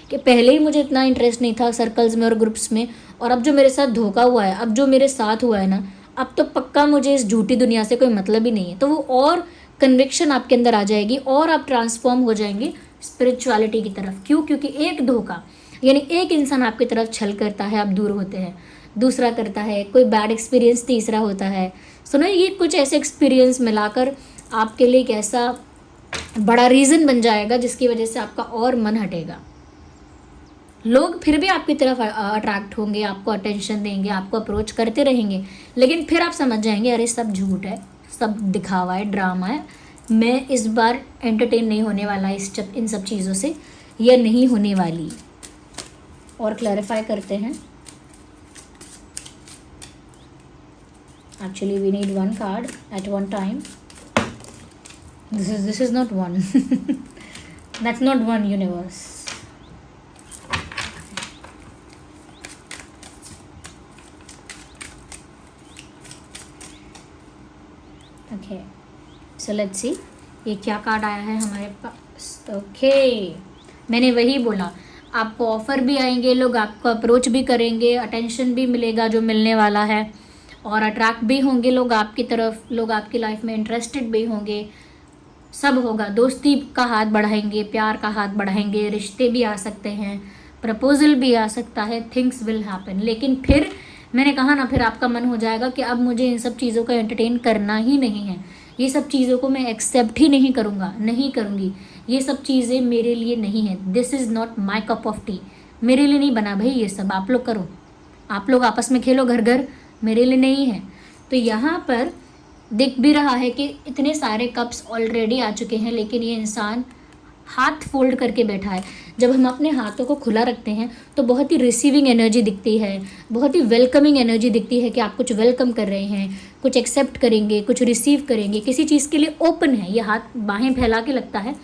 कि पहले ही मुझे इतना इंटरेस्ट नहीं था सर्कल्स में और ग्रुप्स में, और अब जो मेरे साथ धोखा हुआ है, अब जो मेरे साथ हुआ है ना, अब तो पक्का मुझे इस झूठी दुनिया से कोई मतलब ही नहीं है। तो वो और कन्विक्शन आपके अंदर आ जाएगी और आप ट्रांसफॉर्म हो जाएंगे स्पिरिचुअलिटी की तरफ। क्यों? क्योंकि एक धोखा, यानी एक इंसान आपकी तरफ छल करता है, आप दूर होते हैं, दूसरा करता है, कोई बैड एक्सपीरियंस तीसरा होता है। सुनो, ये कुछ ऐसे एक्सपीरियंस मिलाकर आपके लिए एक ऐसा बड़ा रीज़न बन जाएगा जिसकी वजह से आपका और मन हटेगा। लोग फिर भी आपकी तरफ अट्रैक्ट होंगे, आपको अटेंशन देंगे, आपको अप्रोच करते रहेंगे, लेकिन फिर आप समझ जाएंगे अरे सब झूठ है, सब दिखावा है, ड्रामा है, मैं इस बार एंटरटेन नहीं होने वाला इन सब चीज़ों से, यह नहीं होने वाली। और क्लैरिफाई करते हैं। Actually, we need one card at one time. This is not one. That's not one universe. Okay. So let's see. ये क्या कार्ड आया है हमारे पास? ओके, मैंने वही बोला, आपको ऑफर भी आएंगे, लोग आपको अप्रोच भी करेंगे, अटेंशन भी मिलेगा जो मिलने वाला है, और अट्रैक्ट भी होंगे लोग आपकी तरफ, लोग आपकी लाइफ में इंटरेस्टेड भी होंगे, सब होगा। दोस्ती का हाथ बढ़ाएंगे, प्यार का हाथ बढ़ाएंगे, रिश्ते भी आ सकते हैं, प्रपोजल भी आ सकता है, थिंग्स विल हैपन। लेकिन फिर मैंने कहा ना, फिर आपका मन हो जाएगा कि अब मुझे इन सब चीज़ों का एंटरटेन करना ही नहीं है, ये सब चीज़ों को मैं एक्सेप्ट ही नहीं करूँगा, नहीं करूँगी, ये सब चीज़ें मेरे लिए नहीं है, this is not my cup of T, मेरे लिए नहीं बना भाई ये सब, आप लोग करो, आप लोग आपस में खेलो घर घर, मेरे लिए नहीं है। तो यहाँ पर दिख भी रहा है कि इतने सारे कप्स ऑलरेडी आ चुके हैं, लेकिन ये इंसान हाथ फोल्ड करके बैठा है। जब हम अपने हाथों को खुला रखते हैं तो बहुत ही रिसीविंग एनर्जी दिखती है, बहुत ही वेलकमिंग एनर्जी दिखती है कि आप कुछ वेलकम कर रहे हैं, कुछ एक्सेप्ट करेंगे, कुछ रिसीव करेंगे, किसी चीज़ के लिए ओपन है। ये हाथ बाहें फैला के लगता है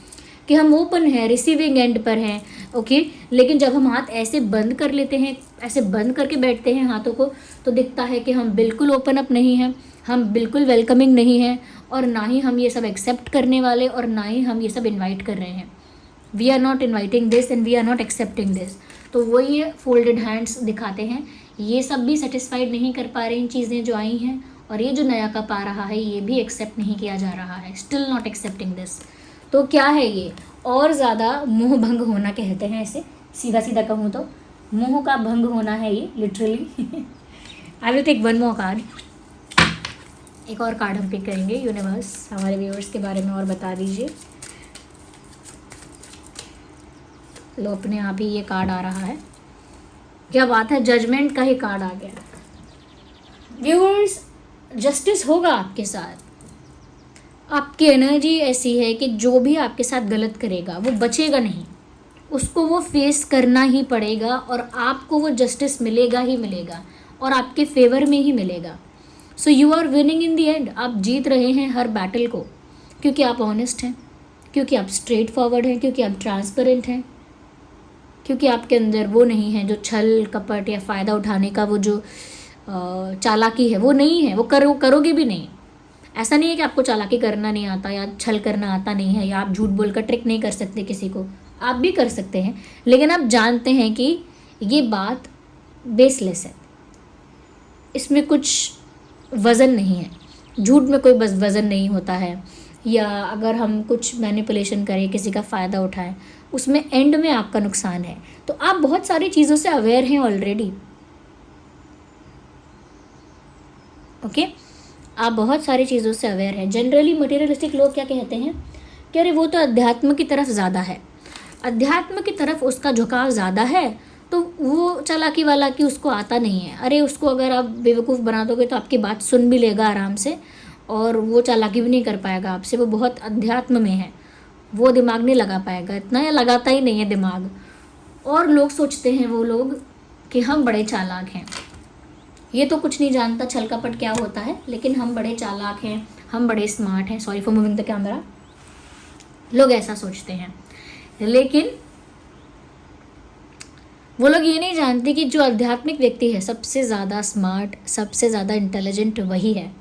कि हम ओपन हैं, रिसीविंग एंड पर हैं, ओके। लेकिन जब हम हाथ ऐसे बंद कर लेते हैं, ऐसे बंद करके बैठते हैं हाथों को, तो दिखता है कि हम बिल्कुल ओपन अप नहीं हैं, हम बिल्कुल वेलकमिंग नहीं हैं, और ना ही हम ये सब एक्सेप्ट करने वाले, और ना ही हम ये सब इन्वाइट कर रहे हैं। We are not inviting this and we are not accepting this. तो वही फोल्डेड हैंड्स दिखाते हैं। ये सब भी सेटिस्फाइड नहीं कर पा रहे इन चीज़ें जो आई हैं, और ये जो नया कप आ रहा है ये भी एक्सेप्ट नहीं किया जा रहा है, स्टिल नॉट एक्सेप्टिंग दिस। तो क्या है ये? और ज़्यादा मोह भंग होना कहते हैं इसे, सीधा सीधा कहूँ तो मोह का भंग होना है ये, literally. I will take one more card. एक और कार्ड हम पिक करेंगे। यूनिवर्स हमारे व्यूअर्स के बारे में और बता दीजिए। लो, अपने आप ही ये कार्ड आ रहा है। क्या बात है, जजमेंट का ही कार्ड आ गया। व्यूअर्स, जस्टिस होगा आपके साथ। आपकी एनर्जी ऐसी है कि जो भी आपके साथ गलत करेगा वो बचेगा नहीं, उसको वो फेस करना ही पड़ेगा, और आपको वो जस्टिस मिलेगा ही मिलेगा, और आपके फेवर में ही मिलेगा। So you are winning in the end. आप जीत रहे हैं हर बैटल को, क्योंकि आप ऑनेस्ट हैं, क्योंकि आप स्ट्रेट फॉरवर्ड हैं, क्योंकि आप ट्रांसपेरेंट हैं, क्योंकि आपके अंदर वो नहीं है जो छल कपट या फ़ायदा उठाने का वो जो चालाकी है वो नहीं है। वो करोगे भी नहीं। ऐसा नहीं है कि आपको चालाकी करना नहीं आता या छल करना आता नहीं है, या आप झूठ बोलकर ट्रिक नहीं कर सकते किसी को। आप भी कर सकते हैं, लेकिन आप जानते हैं कि ये बात बेसलेस है, इसमें कुछ वज़न नहीं है। झूठ में कोई बस वज़न नहीं होता है, या अगर हम कुछ मैनिपुलेशन करें, किसी का फ़ायदा उठाएं, उसमें एंड में आपका नुकसान है। तो आप बहुत सारी चीज़ों से अवेयर हैं ऑलरेडी, ओके। आप बहुत सारी चीज़ों से अवेयर हैं। जनरली मटेरियलिस्टिक लोग क्या कहते हैं कि अरे वो तो अध्यात्म की तरफ ज़्यादा है, अध्यात्म की तरफ उसका झुकाव ज़्यादा है, तो वो चालाकी वाला कि उसको आता नहीं है। अरे उसको अगर आप बेवकूफ़ बना दोगे तो आपकी बात सुन भी लेगा आराम से, और वो चालाकी भी नहीं कर पाएगा आपसे। वो बहुत अध्यात्म में है, वो दिमाग नहीं लगा पाएगा इतना, या लगाता ही नहीं है दिमाग। और लोग सोचते हैं वो लोग कि हम बड़े चालाक हैं, ये तो कुछ नहीं जानता छल कपट क्या होता है, लेकिन हम बड़े चालाक हैं, हम बड़े स्मार्ट हैं। Sorry for moving the camera. लोग ऐसा सोचते हैं, लेकिन वो लोग ये नहीं जानते कि जो आध्यात्मिक व्यक्ति है सबसे ज़्यादा स्मार्ट, सबसे ज़्यादा इंटेलिजेंट वही है,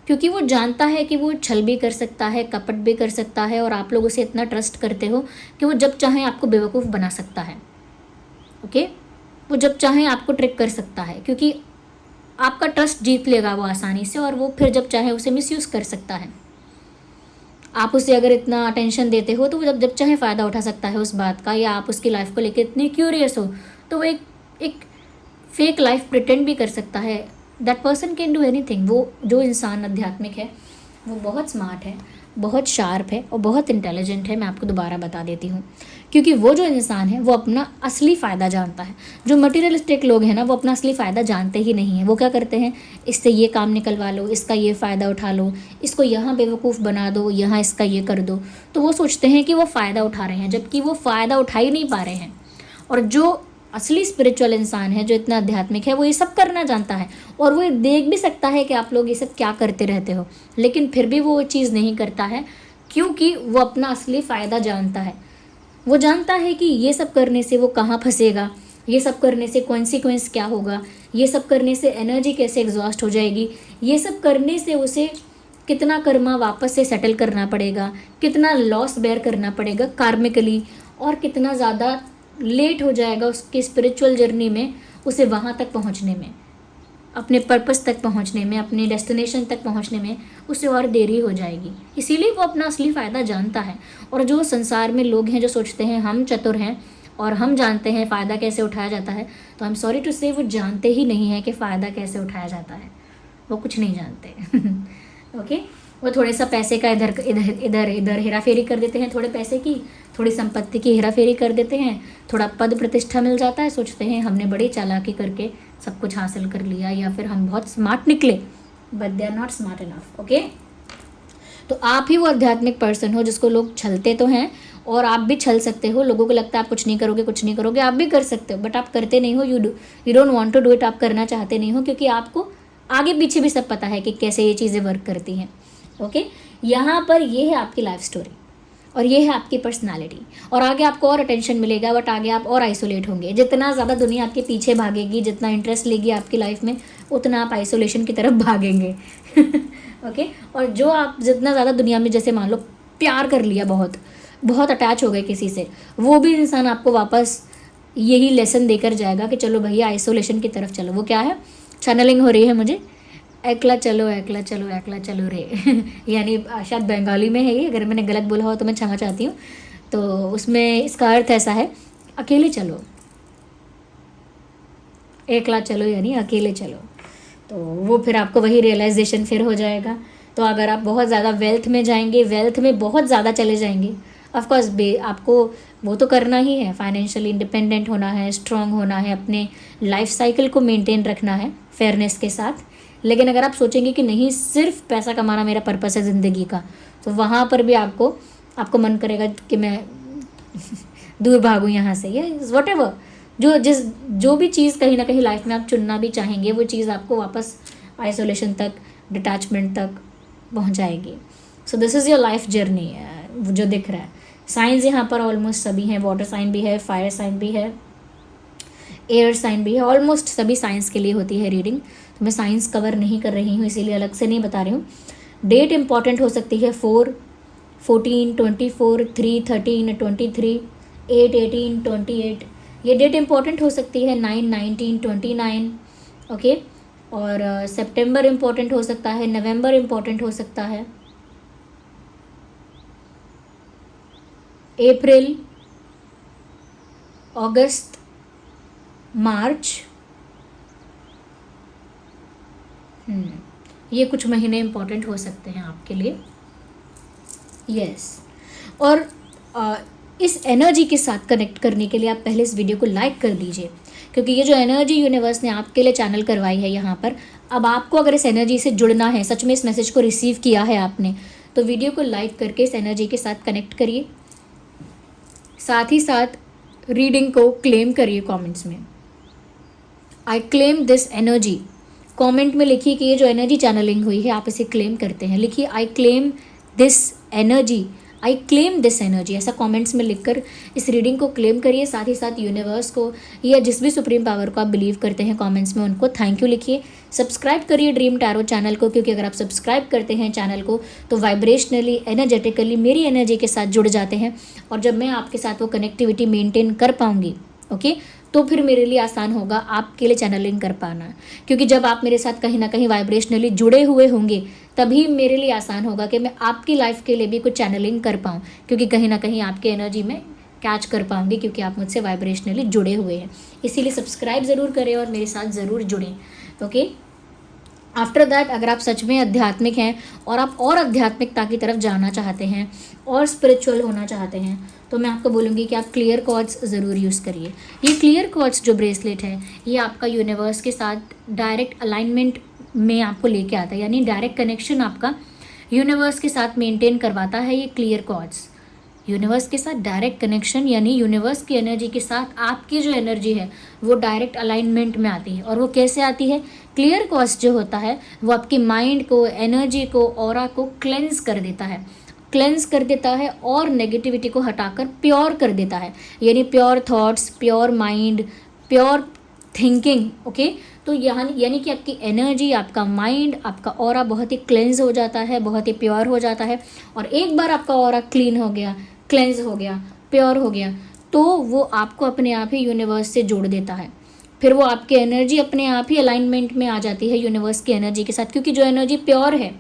क्योंकि वो जानता है कि वो छल भी कर सकता है, कपट भी कर सकता है, और आप लोग उसे इतना ट्रस्ट करते हो कि वो जब चाहे आपको बेवकूफ़ बना सकता है, ओके। वो जब चाहे आपको ट्रिक कर सकता है, क्योंकि आपका ट्रस्ट जीत लेगा वो आसानी से, और वो फिर जब चाहे उसे मिसयूज़ कर सकता है। आप उसे अगर इतना अटेंशन देते हो तो वो जब चाहे फ़ायदा उठा सकता है उस बात का, या आप उसकी लाइफ को लेकर इतने क्यूरियस हो तो वो एक फेक लाइफ प्रिटेंड भी कर सकता है। That person can do anything. वो जो इंसान आध्यात्मिक है वो बहुत स्मार्ट है, बहुत शार्प है और बहुत इंटेलिजेंट है। मैं आपको दोबारा बता देती हूँ, क्योंकि वो जो इंसान है वो अपना असली फ़ायदा जानता है। जो मटीरियलिस्टिक लोग हैं ना, वो अपना असली फ़ायदा जानते ही नहीं है। वो क्या करते हैं, इससे ये काम निकलवा लो, इसका ये फ़ायदा उठा लो, इसको यहाँ बेवकूफ़ बना दो, यहाँ इसका ये कर दो। तो वो सोचते हैं कि वो फ़ायदा उठा रहे हैं, जबकि वो फ़ायदा उठा ही नहीं पा रहे हैं। और जो असली स्पिरिचुअल इंसान है, जो इतना आध्यात्मिक है, वो ये सब करना जानता है, और वो देख भी सकता है कि आप लोग ये सब क्या करते रहते हो, लेकिन फिर भी वो चीज़ नहीं करता है, क्योंकि वो अपना असली फ़ायदा जानता है। वो जानता है कि ये सब करने से वो कहाँ फंसेगा, ये सब करने से कॉन्सिक्वेंस क्या होगा, ये सब करने से एनर्जी कैसे एग्जॉस्ट हो जाएगी, ये सब करने से उसे कितना कर्मा वापस से सेटल करना पड़ेगा, कितना लॉस बेयर करना पड़ेगा कार्मिकली, और कितना ज़्यादा लेट हो जाएगा उसकी स्पिरिचुअल जर्नी में, उसे वहाँ तक पहुँचने में, अपने पर्पस तक पहुँचने में, अपने डेस्टिनेशन तक पहुँचने में उसे और देरी हो जाएगी। इसीलिए वो अपना असली फ़ायदा जानता है। और जो संसार में लोग हैं जो सोचते हैं हम चतुर हैं और हम जानते हैं फ़ायदा कैसे उठाया जाता है, तो आई एम सॉरी टू से वो जानते ही नहीं है कि फ़ायदा कैसे उठाया जाता है। वो कुछ नहीं जानते। ओके वो थोड़े सा पैसे का इधर इधर इधर इधर हेरा फेरी कर देते हैं, थोड़े पैसे की, थोड़ी संपत्ति की हेरा फेरी कर देते हैं, थोड़ा पद प्रतिष्ठा मिल जाता है, सोचते हैं हमने बड़ी चालाकी करके सब कुछ हासिल कर लिया, या फिर हम बहुत स्मार्ट निकले, but they are not smart enough. Okay, तो आप ही वो आध्यात्मिक पर्सन हो जिसको लोग छलते तो हैं और आप भी छल सकते हो, लोगों को लगता है आप कुछ नहीं करोगे, कुछ नहीं करोगे, आप भी कर सकते हो, बट आप करते नहीं हो। You don't want to do it, आप करना चाहते नहीं हो, क्योंकि आपको आगे पीछे भी सब पता है कि कैसे ये चीज़ें वर्क करती हैं। ओके, यहाँ पर ये है आपकी लाइफ स्टोरी और ये है आपकी पर्सनालिटी। और आगे आपको और अटेंशन मिलेगा, बट आगे आप और आइसोलेट होंगे। जितना ज़्यादा दुनिया आपके पीछे भागेगी, जितना इंटरेस्ट लेगी आपकी लाइफ में, उतना आप आइसोलेशन की तरफ भागेंगे। ओके, और जो आप जितना ज़्यादा दुनिया में, जैसे मान लो प्यार कर लिया, बहुत बहुत अटैच हो गए किसी से, वो भी इंसान आपको वापस यही लेसन देकर जाएगा कि चलो भैया आइसोलेशन की तरफ चलो। वो क्या है, चैनलिंग हो रही है मुझे, एकला चलो एकला चलो एकला चलो रे। यानी शायद बंगाली में है ये, अगर मैंने गलत बोला हो तो मैं क्षमा चाहती हूँ। तो उसमें इसका अर्थ ऐसा है, अकेले चलो, एकला चलो यानी अकेले चलो। तो वो फिर आपको वही रियलाइजेशन फिर हो जाएगा। तो अगर आप बहुत ज़्यादा वेल्थ में जाएंगे, वेल्थ में बहुत ज़्यादा चले जाएंगे, ऑफकोर्स आपको वो तो करना ही है, फाइनेंशियली इंडिपेंडेंट होना है, स्ट्रांग होना है, अपने लाइफ साइकिल को मेंटेन रखना है फेयरनेस के साथ। लेकिन अगर आप सोचेंगे कि नहीं सिर्फ पैसा कमाना मेरा पर्पस है ज़िंदगी का, तो वहाँ पर भी आपको मन करेगा कि मैं दूर भागूँ यहाँ से, ये वट एवर जो भी चीज़ कहीं ना कहीं लाइफ में आप चुनना भी चाहेंगे, वो चीज़ आपको वापस आइसोलेशन तक, डिटैचमेंट तक पहुँचाएगी। So this is your life journey जो दिख रहा है। साइंस यहाँ पर ऑलमोस्ट सभी हैं, वाटर साइन भी है, फायर साइन भी है, एयर साइन भी है, ऑलमोस्ट सभी साइंस के लिए होती है रीडिंग। तो मैं साइंस कवर नहीं कर रही हूँ, इसीलिए अलग से नहीं बता रही हूँ। डेट इंपॉर्टेंट हो सकती है 4, 14, 24, 3, 13, 23, 8, 18, 28, ये डेट इंपॉर्टेंट हो सकती है। 9, 19, 29, ओके। और सितंबर इंपॉर्टेंट हो सकता है, नवंबर इंपॉर्टेंट हो सकता है, अप्रैल, अगस्त, मार्च, ये कुछ महीने इंपॉर्टेंट हो सकते हैं आपके लिए। यस और इस एनर्जी के साथ कनेक्ट करने के लिए आप पहले इस वीडियो को लाइक कर दीजिए, क्योंकि ये जो एनर्जी यूनिवर्स ने आपके लिए चैनल करवाई है यहाँ पर, अब आपको अगर इस एनर्जी से जुड़ना है, सच में इस मैसेज को रिसीव किया है आपने, तो वीडियो को लाइक करके इस एनर्जी के साथ कनेक्ट करिए। साथ ही साथ रीडिंग को क्लेम करिए कमेंट्स में, I claim this energy. Comment में लिखिए कि ये जो एनर्जी चैनलिंग हुई है आप इसे क्लेम करते हैं। लिखिए I claim this energy, I claim this energy, ऐसा कमेंट्स में लिखकर इस रीडिंग को क्लेम करिए। साथ ही साथ यूनिवर्स को या जिस भी सुप्रीम पावर को आप बिलीव करते हैं, कमेंट्स में उनको थैंक यू लिखिए। सब्सक्राइब करिए ड्रीम टैरो चैनल को, क्योंकि अगर आप सब्सक्राइब करते हैं चैनल को तो वाइब्रेशनली, एनर्जेटिकली मेरी एनर्जी के साथ जुड़ जाते हैं, और जब मैं आपके साथ वो कनेक्टिविटी मेंटेन कर पाऊंगी, ओके, तो फिर मेरे लिए आसान होगा आपके लिए चैनलिंग कर पाना। क्योंकि जब आप मेरे साथ कहीं ना कहीं वाइब्रेशनली जुड़े हुए होंगे, तभी मेरे लिए आसान होगा कि मैं आपकी लाइफ के लिए भी कुछ चैनलिंग कर पाऊँ, क्योंकि कहीं ना कहीं आपकी एनर्जी में कैच कर पाऊँगी, क्योंकि आप मुझसे वाइब्रेशनली जुड़े हुए हैं। इसीलिए सब्सक्राइब ज़रूर करें और मेरे साथ ज़रूर जुड़ें, ओके। आफ्टर दैट, अगर आप सच में आध्यात्मिक हैं और आप और आध्यात्मिकता की तरफ जाना चाहते हैं और स्पिरिचुअल होना चाहते हैं, तो मैं आपको बोलूँगी कि आप क्लियर कॉर्ड्स ज़रूर यूज़ करिए। ये क्लियर कॉर्ड्स जो ब्रेसलेट है, ये आपका यूनिवर्स के साथ डायरेक्ट अलाइनमेंट में आपको लेके आता है, यानी डायरेक्ट कनेक्शन आपका यूनिवर्स के साथ मेंटेन करवाता है। ये क्लियर कॉर्ड्स यूनिवर्स के साथ डायरेक्ट कनेक्शन, यानी यूनिवर्स की एनर्जी के साथ आपकी जो एनर्जी है वो डायरेक्ट अलाइनमेंट में आती है। और वो कैसे आती है? क्लियर कॉर्ड्स जो होता है वो आपकी माइंड को, एनर्जी को, ऑरा को क्लेंस कर देता है, क्लेंस कर देता है और नेगेटिविटी को हटाकर प्योर कर देता है, यानी pure thoughts, pure mind, pure thinking, okay. तो यानी कि आपकी एनर्जी, आपका माइंड, आपका ऑरा बहुत ही क्लेंस हो जाता है, बहुत ही प्योर हो जाता है। और एक बार आपका ऑरा क्लीन हो गया, क्लेंस हो गया, प्योर हो गया, तो वो आपको अपने आप ही यूनिवर्स से जोड़ देता है। फिर वो आपकी एनर्जी अपने आप ही अलाइनमेंट में आ जाती है यूनिवर्स की एनर्जी के साथ, क्योंकि जो एनर्जी प्योर है,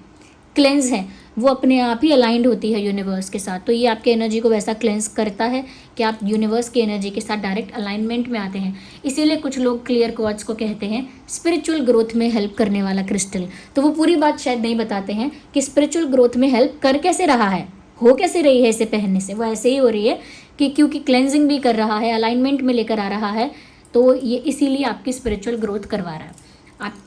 क्लेंस है, वो अपने आप ही अलाइंड होती है यूनिवर्स के साथ। तो ये आपके एनर्जी को वैसा क्लेंस करता है कि आप यूनिवर्स की एनर्जी के साथ डायरेक्ट अलाइनमेंट में आते हैं। इसीलिए कुछ लोग क्लियर क्वार्ट्ज को कहते हैं स्पिरिचुअल ग्रोथ में हेल्प करने वाला क्रिस्टल। तो वो पूरी बात शायद नहीं बताते हैं कि स्पिरिचुअल ग्रोथ में हेल्प कर कैसे रहा है, हो कैसे रही है इसे पहनने से। वो ऐसे ही हो रही है कि क्योंकि क्लेंजिंग भी कर रहा है, अलाइनमेंट में लेकर आ रहा है, तो ये इसीलिए आपकी स्पिरिचुअल ग्रोथ करवा रहा है। आप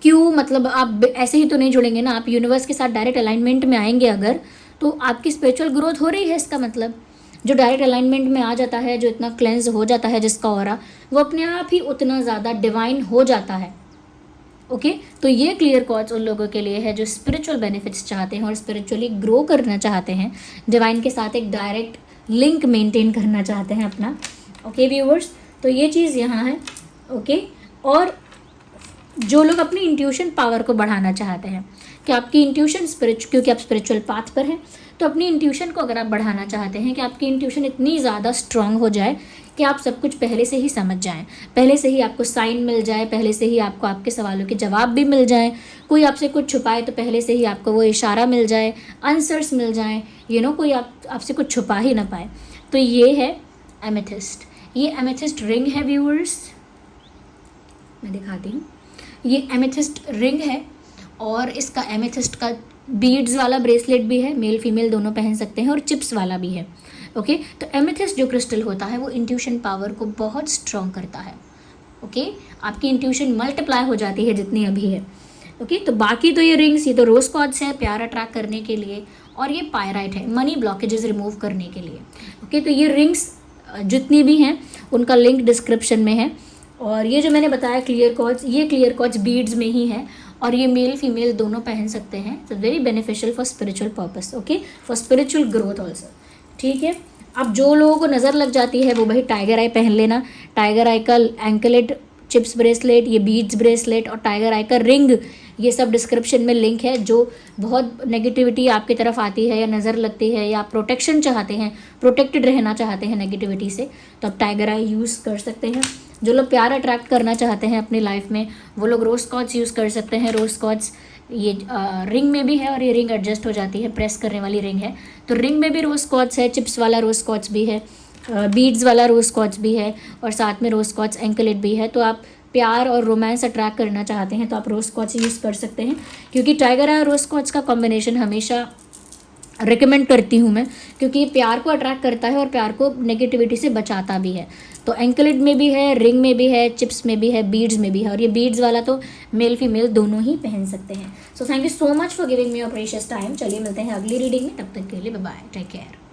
क्यों मतलब आप ऐसे ही तो नहीं जुड़ेंगे ना, आप यूनिवर्स के साथ डायरेक्ट अलाइनमेंट में आएंगे अगर, तो आपकी स्पिरिचुअल ग्रोथ हो रही है। इसका मतलब जो डायरेक्ट अलाइनमेंट में आ जाता है, जो इतना क्लेंज हो जाता है जिसका ऑरा, वो अपने आप ही उतना ज़्यादा डिवाइन हो जाता है। ओके तो ये क्लियर कॉर्ड्स उन लोगों के लिए है जो स्पिरिचुअल बेनिफिट्स चाहते हैं और स्पिरिचुअली ग्रो करना चाहते हैं, डिवाइन के साथ एक डायरेक्ट लिंक मेंटेन करना चाहते हैं अपना। ओके व्यूवर्स, तो ये चीज़ यहाँ है। ओके और जो लोग अपनी इंट्यूशन पावर को बढ़ाना चाहते हैं कि आपकी इंट्यूशन क्योंकि आप स्पिरिचुअल पाथ पर हैं, तो अपनी इंट्यूशन को अगर आप बढ़ाना चाहते हैं कि आपकी इंट्यूशन इतनी ज़्यादा स्ट्रांग हो जाए कि आप सब कुछ पहले से ही समझ जाएं, पहले से ही आपको साइन मिल जाए, पहले से ही आपको आपके सवालों के जवाब भी मिल जाएं, कोई आपसे कुछ छुपाए तो पहले से ही आपको वो इशारा मिल जाए, आंसर्स मिल जाएं, कोई आपसे कुछ छुपा ही ना पाए। तो ये है एमेथिस्ट। ये एमेथिस्ट रिंग है व्यूअर्स, मैं दिखाती हूँ। ये एमेथिस्ट रिंग है और इसका एमेथिस्ट का बीड्स वाला ब्रेसलेट भी है, मेल फीमेल दोनों पहन सकते हैं, और चिप्स वाला भी है। ओके तो एमेथिस्ट जो क्रिस्टल होता है वो इंट्यूशन पावर को बहुत स्ट्रॉन्ग करता है। ओके आपकी इंट्यूशन मल्टीप्लाई हो जाती है जितनी अभी है। ओके तो बाकी तो ये रिंग्स, ये तो रोज कॉर्ड्स है प्यार अट्रैक्ट करने के लिए, और ये पायराइट है मनी ब्लॉकेजेस रिमूव करने के लिए। ओके तो ये रिंग्स जितनी भी हैं उनका लिंक डिस्क्रिप्शन में है। और ये जो मैंने बताया क्लियर कॉर्ड्स, ये क्लियर कॉर्ड्स बीड्स में ही है और ये मेल फीमेल दोनों पहन सकते हैं। It's very beneficial for spiritual purpose, okay for spiritual growth also. ठीक है, अब जो लोगों को नज़र लग जाती है वो भाई टाइगर आई पहन लेना। टाइगर आई का एंकलेट चिप्स ब्रेसलेट, ये बीड्स ब्रेसलेट और टाइगर आई का रिंग, ये सब डिस्क्रिप्शन में लिंक है। जो बहुत नेगेटिविटी आपकी तरफ आती है या नज़र लगती है या आप प्रोटेक्शन चाहते हैं, प्रोटेक्टेड रहना चाहते हैं नेगेटिविटी से, तो आप टाइगर आई यूज़ कर सकते हैं। जो लोग प्यार अट्रैक्ट करना चाहते हैं अपनी लाइफ में वो लोग रोज कॉर्ड्स यूज़ कर सकते हैं। रोज कॉर्ड्स ये रिंग में भी है और ये रिंग एडजस्ट हो जाती है, प्रेस करने वाली रिंग है। तो रिंग में भी रोज कॉर्ड्स है, चिप्स वाला रोज कॉर्ड्स भी है, बीड्स वाला रोज कॉर्ड्स भी है और साथ में रोज कॉर्ड्स एंकलेट भी है। तो आप प्यार और रोमांस अट्रैक्ट करना चाहते हैं तो आप रोज कॉर्ड्स यूज़ कर सकते हैं, क्योंकि टाइगर आई और रोज कॉर्ड्स का कॉम्बिनेशन हमेशा रिकमेंड करती हूँ मैं, क्योंकि ये प्यार को अट्रैक्ट करता है और प्यार को नेगेटिविटी से बचाता भी है। तो एंकलेट में भी है, रिंग में भी है, चिप्स में भी है, बीड्स में भी है, और ये बीड्स वाला तो मेल फीमेल दोनों ही पहन सकते हैं। So thank you so much for giving me your precious time. चलिए मिलते हैं अगली रीडिंग में, तब तक के लिए बाय बाय, टेक केयर।